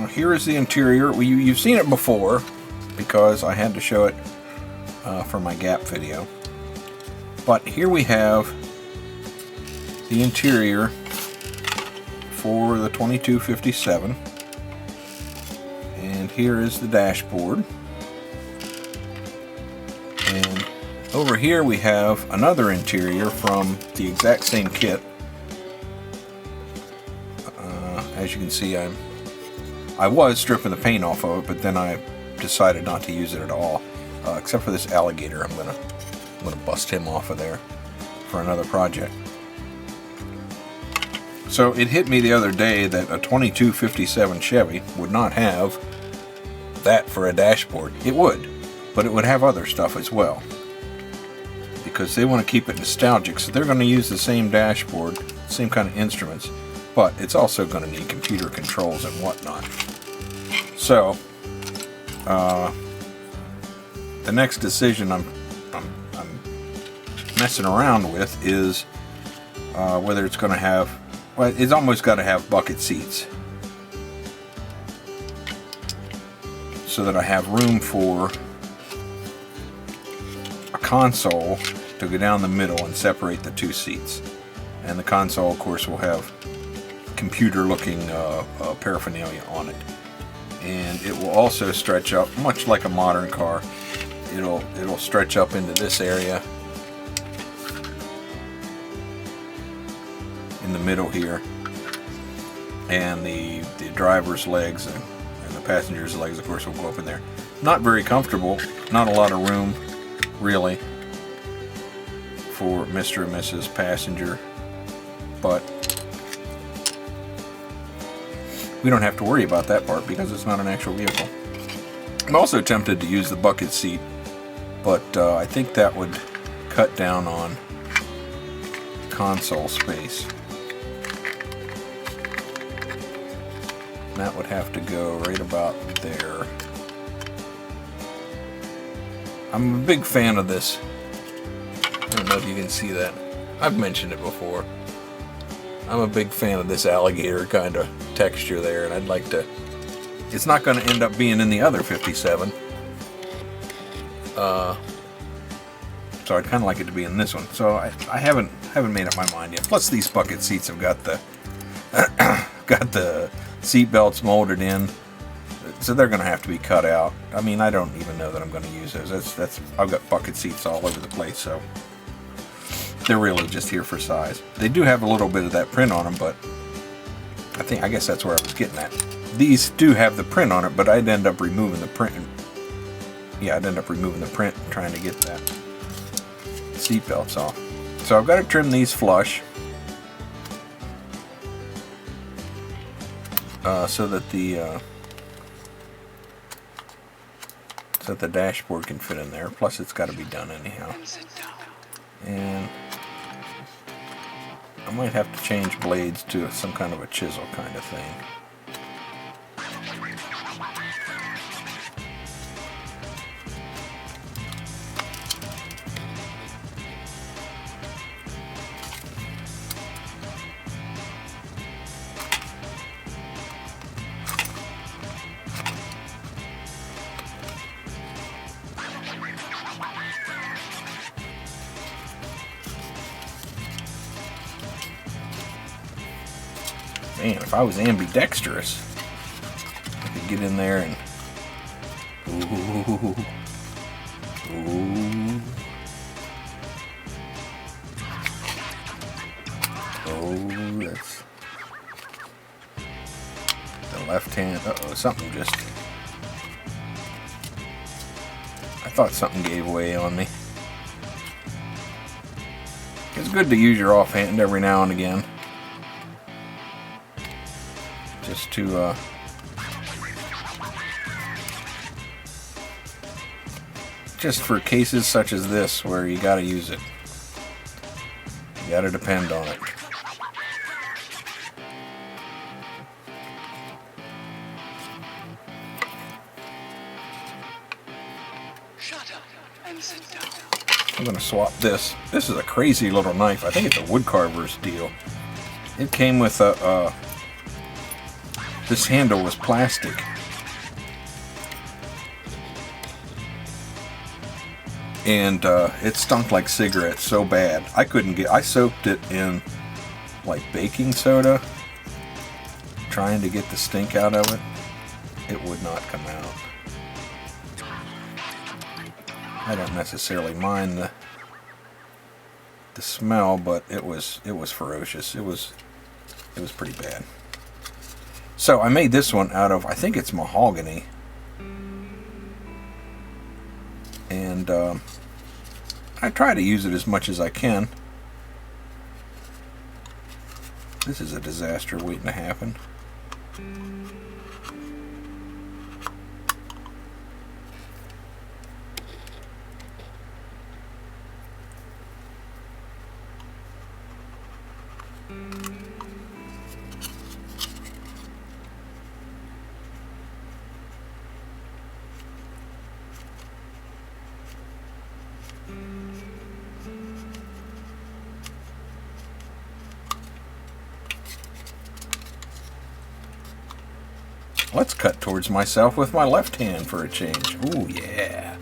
Here is the interior. You've seen it before because I had to show it for my Gap video. But here we have the interior for the 2257. And here is the dashboard. And over here we have another interior from the exact same kit. As you can see, I was stripping the paint off of it, but then I decided not to use it at all, except for this alligator. I'm gonna bust him off of there for another project. So it hit me the other day that a 2257 Chevy would not have that for a dashboard. It would, but it would have other stuff as well, because they want to keep it nostalgic. So they're going to use the same dashboard, same kind of instruments, but it's also going to need computer controls and whatnot. So the next decision I'm messing around with is whether it's going to have, well, it's almost got to have bucket seats, so that I have room for a console to go down the middle and separate the two seats. And the console, of course, will have computer-looking paraphernalia on it, and it will also stretch up, much like a modern car. It'll stretch up into this area in the middle here, and the driver's legs and the passenger's legs, of course, will go up in there. Not very comfortable, not a lot of room really for Mr. and Mrs. Passenger, but we don't have to worry about that part because it's not an actual vehicle. I'm also tempted to use the bucket seat, but I think that would cut down on console space. And that would have to go right about there. I'm a big fan of this. I don't know if you can see that. I've mentioned it before. I'm a big fan of this alligator kind of texture there, and I'd like to... It's not going to end up being in the other 57. So I'd kind of like it to be in this one. So I haven't made up my mind yet. Plus these bucket seats have got the got the seat belts molded in, so they're going to have to be cut out. I mean, I don't even know that I'm going to use those. That's I've got bucket seats all over the place, so they're really just here for size. They do have a little bit of that print on them, but I guess that's where I was getting at. These do have the print on it, but I'd end up removing the print. Yeah, I'd end up removing the print trying to get that seat belts off. So I've got to trim these flush so that the dashboard can fit in there. Plus, it's got to be done anyhow. And I might have to change blades to some kind of a chisel kind of thing. Man, if I was ambidextrous, I could get in there and... Ooh. Ooh. Oh, that's... The left hand... Uh-oh, something just... I thought something gave way on me. It's good to use your offhand every now and again. Just for cases such as this where you gotta use it. You gotta depend on it. Shut up and sit down. I'm gonna swap this. This is a crazy little knife. I think it's a woodcarver's deal. It came with a this handle was plastic. And it stunk like cigarettes so bad. I soaked it in like baking soda, trying to get the stink out of it. It would not come out. I don't necessarily mind the smell, but it was ferocious. It was pretty bad. So I made this one out of, I think it's mahogany. And I try to use it as much as I can. This is a disaster waiting to happen. Let's cut towards myself with my left hand for a change. Ooh, yeah.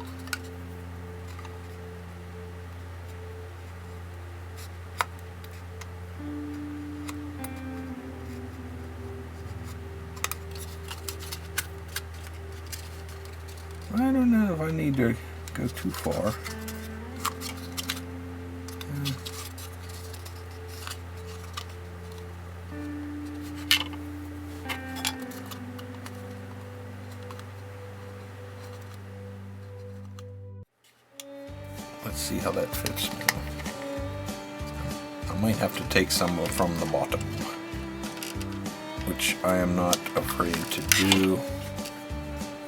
I don't know if I need to go too far. Let's see how that fits now. I might have to take some from the bottom, which I am not afraid to do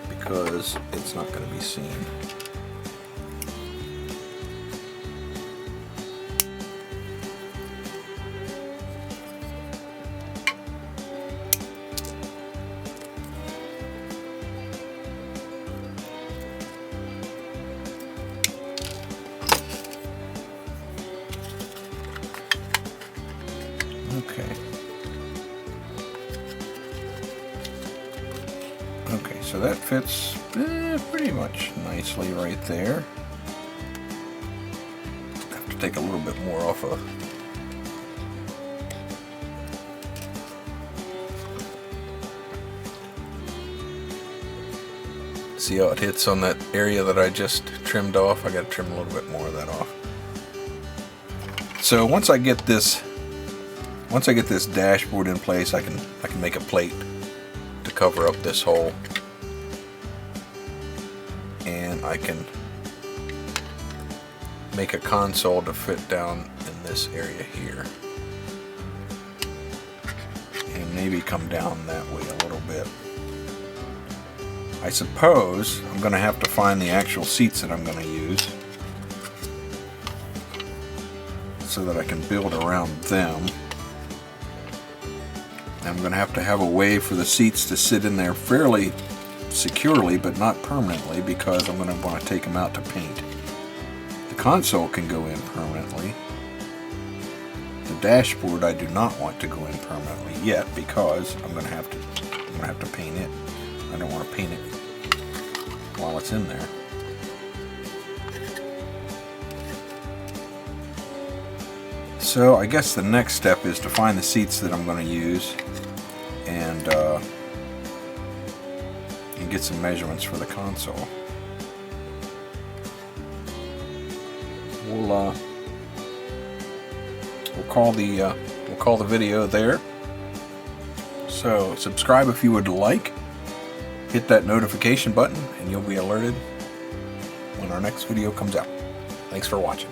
because it's not going to be seen. Okay, so that fits pretty much nicely right there. Have to take a little bit more off of. See how it hits on that area that I just trimmed off? I got to trim a little bit more of that off. So once I get this dashboard in place, I can make a plate to cover up this hole, and I can make a console to fit down in this area here, and maybe come down that way a little bit. I suppose I'm going to have to find the actual seats that I'm going to use so that I can build around them. I'm going to have a way for the seats to sit in there fairly securely, but not permanently, because I'm going to want to take them out to paint. The console can go in permanently. The dashboard I do not want to go in permanently yet, because I'm going to have to paint it. I don't want to paint it while it's in there. So I guess the next step is to find the seats that I'm going to use and get some measurements for the console. We'll call the video there. So subscribe if you would like. Hit that notification button and you'll be alerted when our next video comes out. Thanks for watching.